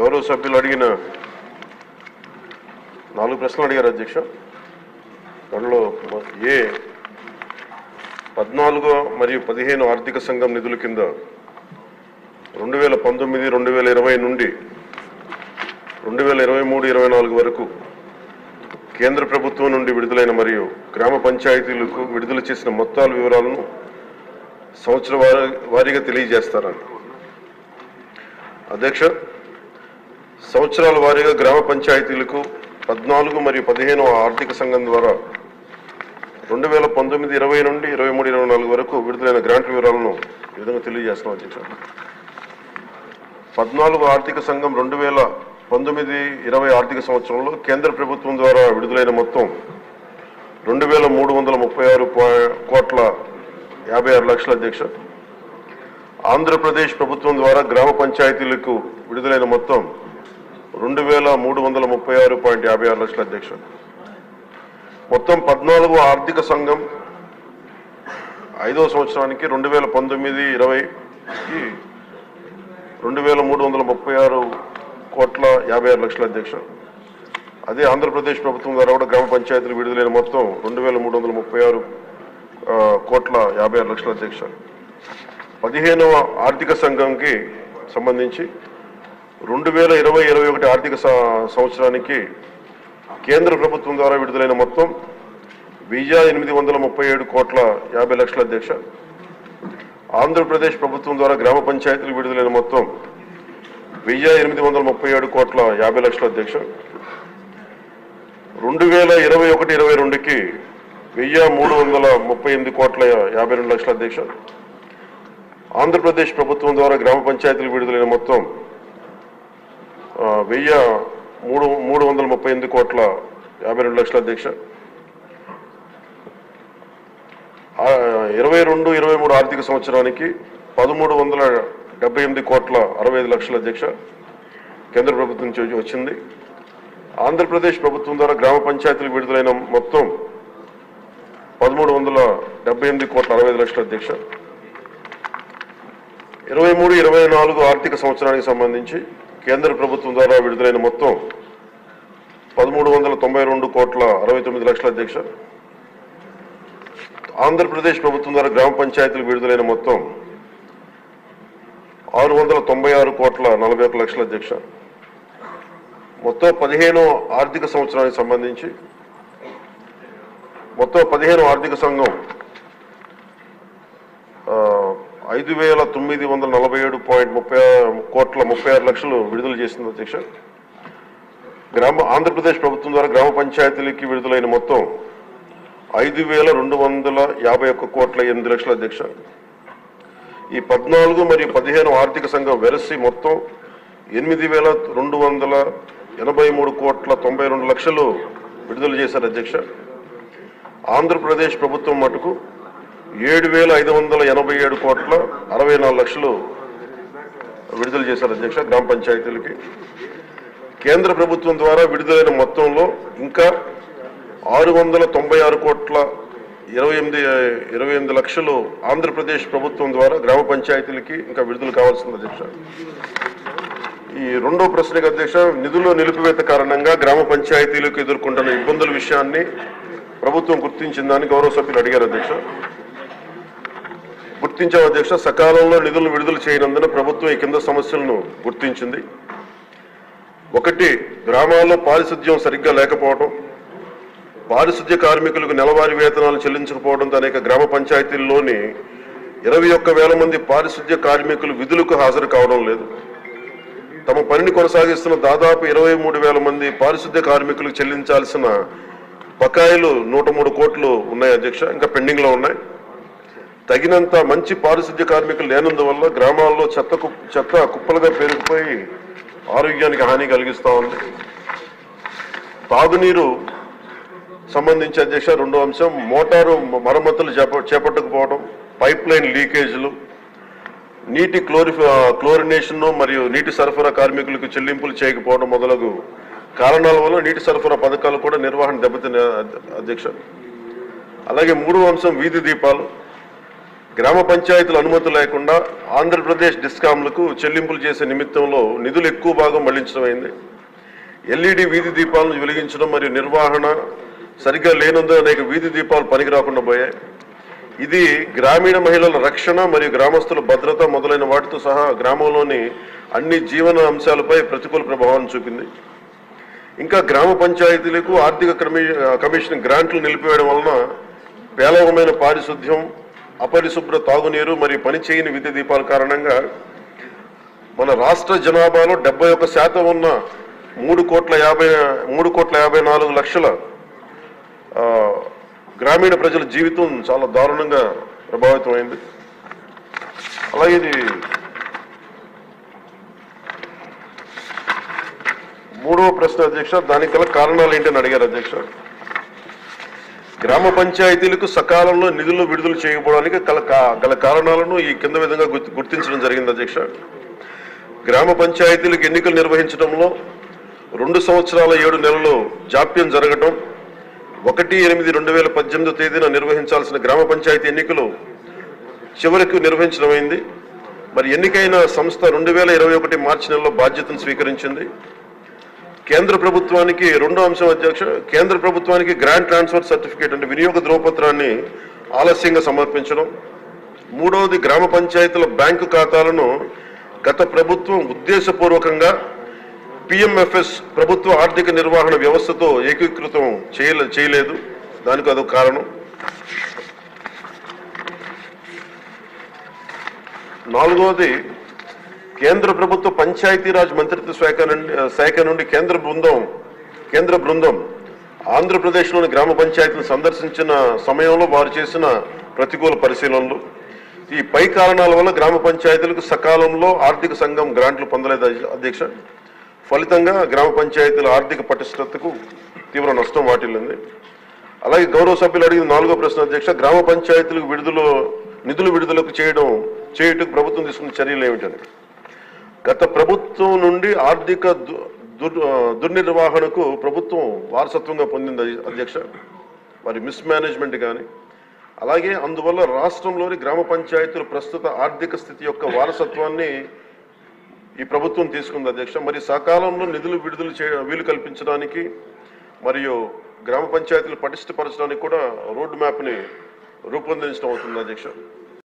గౌరవ సభ్యులు అడిగిన 4 ప్రశ్నలు అడిగారు అధ్యక్ష. దానిలో ఏ 14 మరియు 15 ఆర్థిక సంఘం నిధుల కింద 2019, 2020 నుండి 2023-24 వరకు కేంద్ర ప్రభుత్వం నుండి విడుదలైన మరియు గ్రామ పంచాయతీలకు విడుదల చేసిన మొత్తాల వివరాలను సంవత్సర వారీగా తెలియజేస్తారని. అధ్యక్ష, సంవత్సరాల వారీగా గ్రామ పంచాయతీలకు 14 మరియు 15 ఆర్థిక సంఘం ద్వారా 2019, 20 నుండి 23-24 వరకు విడుదలైన గ్రాంట్ వివరాలను ఈ విధంగా తెలియజేస్తున్నాం అధ్యక్ష. 14 ఆర్థిక సంఘం 2019-20 ఆర్థిక సంవత్సరంలో కేంద్ర ప్రభుత్వం ద్వారా విడుదలైన మొత్తం 2,336,56 అధ్యక్ష. ఆంధ్రప్రదేశ్ ప్రభుత్వం ద్వారా గ్రామ పంచాయతీలకు విడుదలైన మొత్తం 2,336,56 అధ్యక్ష. మొత్తం 14 ఆర్థిక సంఘం 5వ సంవత్సరానికి 2019-20కి 2,336,56 అధ్యక్ష. అదే ఆంధ్రప్రదేశ్ ప్రభుత్వం ద్వారా కూడా గ్రామ పంచాయతీలు విడుదలైన మొత్తం 2,336,56 అధ్యక్ష. 15వ ఆర్థిక సంఘంకి సంబంధించి 2020-21 ఆర్థిక సంవత్సరానికి కేంద్ర ప్రభుత్వం ద్వారా విడుదలైన మొత్తం 1,837,50,00,000 అధ్యక్ష. ఆంధ్రప్రదేశ్ ప్రభుత్వం ద్వారా గ్రామ పంచాయతీలు విడుదలైన మొత్తం 1,837,50,00,000 అధ్యక్ష. 2021-22కి 1,338,52,00,000 అధ్యక్ష. ఆంధ్రప్రదేశ్ ప్రభుత్వం ద్వారా గ్రామ పంచాయతీలు విడుదలైన మొత్తం 1,338,52,00,000 అధ్యక్ష. 22-23 ఆర్థిక సంవత్సరానికి 1,378,65,00,000 అధ్యక్ష కేంద్ర ప్రభుత్వం నుంచి వచ్చింది. ఆంధ్రప్రదేశ్ ప్రభుత్వం ద్వారా గ్రామ పంచాయతీలు విడుదలైన మొత్తం 1,378,65,00,000 అధ్యక్ష. 23-24 ఆర్థిక సంవత్సరానికి సంబంధించి కేంద్ర ప్రభుత్వం ద్వారా విడుదలైన మొత్తం 1,392,69,00,000 అధ్యక్ష. ఆంధ్రప్రదేశ్ ప్రభుత్వం ద్వారా గ్రామ పంచాయతీలు విడుదలైన మొత్తం 696,41,00,000 అధ్యక్ష. మొత్తం 15 ఆర్థిక సంవత్సరానికి సంబంధించి మొత్తం 15 ఆర్థిక సంఘం 5,947,36,00,000 విడుదల చేసింది అధ్యక్ష. ఆంధ్రప్రదేశ్ ప్రభుత్వం ద్వారా గ్రామ పంచాయతీలకి విడుదలైన మొత్తం 5,251,8,00,000 అధ్యక్ష. ఈ 14 మరియు 15 ఆర్థిక సంఘం వెరసి మొత్తం 8,283,92,00,000 విడుదల చేశారు అధ్యక్ష. ఆంధ్రప్రదేశ్ ప్రభుత్వం మటుకు 7,587,64,00,000 విడుదల చేశారు అధ్యక్ష గ్రామ పంచాయతీలకి. కేంద్ర ప్రభుత్వం ద్వారా విడుదలైన మొత్తంలో ఇంకా 696,28,00,000 ఆంధ్రప్రదేశ్ ప్రభుత్వం ద్వారా గ్రామ పంచాయతీలకి ఇంకా విడుదల కావాల్సింది అధ్యక్ష. ఈ రెండో ప్రశ్నకు అధ్యక్ష, నిధుల నిలిపివేత కారణంగా గ్రామ పంచాయతీలకు ఎదుర్కొంటున్న ఇబ్బందుల విషయాన్ని ప్రభుత్వం గుర్తించిందని గౌరవ సభ్యులు అడిగారు అధ్యక్ష. గుర్తించాం అధ్యక్ష. సకాలంలో నిధులను విడుదల చేయనందున ప్రభుత్వం ఈ కింద సమస్యలను గుర్తించింది. 1, గ్రామాల్లో పారిశుద్ధ్యం సరిగ్గా లేకపోవడం, పారిశుద్ధ్య కార్మికులకు నెలవారీ వేతనాలు చెల్లించకపోవడంతో అనేక గ్రామ పంచాయతీల్లోని 21,000 మంది పారిశుద్ధ్య కార్మికులు విధులకు హాజరు కావడం లేదు. తమ పనిని కొనసాగిస్తున్న దాదాపు 23,000 మంది పారిశుద్ధ్య కార్మికులకు చెల్లించాల్సిన బకాయిలు 103 కోట్లు ఉన్నాయి అధ్యక్ష, ఇంకా పెండింగ్లో ఉన్నాయి. తగినంత మంచి పారిశుద్ధ్య కార్మికులు లేనందువల్ల గ్రామాల్లో చెత్త కుప్పలుగా పేరుకుపోయి ఆరోగ్యానికి హాని కలిగిస్తూ ఉంది. తాగునీరు సంబంధించి అధ్యక్ష రెండో అంశం, మోటారు మరమ్మతులు చేపట్టకపోవడం, పైప్ లైన్ లీకేజీలు, నీటి క్లోరినేషన్ మరియు నీటి సరఫరా కార్మికులకు చెల్లింపులు చేయకపోవడం మొదలగు కారణాల వల్ల నీటి సరఫరా పథకాలు కూడా నిర్వహణ దెబ్బతిన్న అధ్యక్ష. అలాగే 3వ అంశం, వీధి దీపాలు. గ్రామ పంచాయతీల అనుమతి లేకుండా ఆంధ్రప్రదేశ్ డిస్కాంలకు చెల్లింపులు చేసే నిమిత్తంలో నిధులు ఎక్కువ భాగం మళ్లించడం అయింది. ఎల్ఈడి వీధి దీపాలను వెలిగించడం మరియు నిర్వహణ సరిగ్గా లేనందున అనేక వీధి దీపాలు పనికి రాకుండా పోయాయి. ఇది గ్రామీణ మహిళల రక్షణ మరియు గ్రామస్తుల భద్రత మొదలైన వాటితో సహా గ్రామంలోని అన్ని జీవన అంశాలపై ప్రతికూల ప్రభావాన్ని చూపింది. ఇంకా గ్రామ పంచాయతీలకు ఆర్థిక కమిషన్ గ్రాంట్లు నిలిపివేయడం వలన పేలవమైన పారిశుద్ధ్యం, అపరిశుభ్ర తాగునీరు మరియు పనిచేయని విద్యుత్ దీపాల కారణంగా మన రాష్ట్ర జనాభాలో 71% ఉన్న 3,54,00,000 గ్రామీణ ప్రజల జీవితం చాలా దారుణంగా ప్రభావితమైంది. అలాగే ఇది మూడవ ప్రశ్న అధ్యక్ష, దానికి గల కారణాలు ఏంటని అడిగారు అధ్యక్ష. గ్రామ పంచాయతీలకు సకాలంలో నిధులు విడుదల చేయకపోవడానికి గల కారణాలను ఈ కింద విధంగా గుర్తించడం జరిగింది అధ్యక్ష. గ్రామ పంచాయతీలకు ఎన్నికలు నిర్వహించడంలో 2 సంవత్సరాల 7 నెలలు జాప్యం జరగడం, 1/8/2018 తేదీన నిర్వహించాల్సిన గ్రామ పంచాయతీ ఎన్నికలు చివరికి నిర్వహించడమైంది. మరి ఎన్నికైన సంస్థ 2021 మార్చి నెలలో బాధ్యతను స్వీకరించింది. కేంద్ర ప్రభుత్వానికి రెండో అంశం అధ్యక్ష, కేంద్ర ప్రభుత్వానికి గ్రాంట్ ట్రాన్స్ఫర్ సర్టిఫికేట్ అంటే వినియోగ ధ్రువపత్రాన్ని ఆలస్యంగా సమర్పించడం. మూడవది, గ్రామ పంచాయతీల బ్యాంకు ఖాతాలను గత ప్రభుత్వం ఉద్దేశపూర్వకంగా పిఎంఎఫ్ఎస్ ప్రభుత్వ ఆర్థిక నిర్వహణ వ్యవస్థతో ఏకీకృతం చేయలేదు. దానికి అదొక కారణం. నాలుగవది, కేంద్ర ప్రభుత్వ పంచాయతీరాజ్ మంత్రిత్వ శాఖ నుండి కేంద్ర బృందం ఆంధ్రప్రదేశ్లోని గ్రామ పంచాయతీలను సందర్శించిన సమయంలో వారు చేసిన ప్రతికూల పరిశీలనలు. ఈ పై కారణాల వల్ల గ్రామ పంచాయతీలకు సకాలంలో ఆర్థిక సంఘం గ్రాంట్లు పొందలేదు అధ్యక్ష. ఫలితంగా గ్రామ పంచాయతీల ఆర్థిక పటిష్టతకు తీవ్ర నష్టం వాటిల్లింది. అలాగే గౌరవ సభ్యులు అడిగిన 4వ ప్రశ్న అధ్యక్ష, గ్రామ పంచాయతీలకు నిధులు విడుదలకు చేయుటకు ప్రభుత్వం తీసుకున్న చర్యలు ఏమిటని. గత ప్రభుత్వం నుండి ఆర్థిక దుర్నిర్వహణకు ప్రభుత్వం వారసత్వంగా పొందింది అధ్యక్ష. మరి మిస్మేనేజ్మెంట్ కానీ, అలాగే అందువల్ల రాష్ట్రంలోని గ్రామ పంచాయతీల ప్రస్తుత ఆర్థిక స్థితి యొక్క వారసత్వాన్ని ఈ ప్రభుత్వం తీసుకుంది అధ్యక్ష. మరి సకాలంలో నిధులు విడుదల వీలు కల్పించడానికి మరియు గ్రామ పంచాయతీలు పటిష్టపరచడానికి కూడా రోడ్ మ్యాప్ని రూపొందించడం అవుతుంది అధ్యక్ష.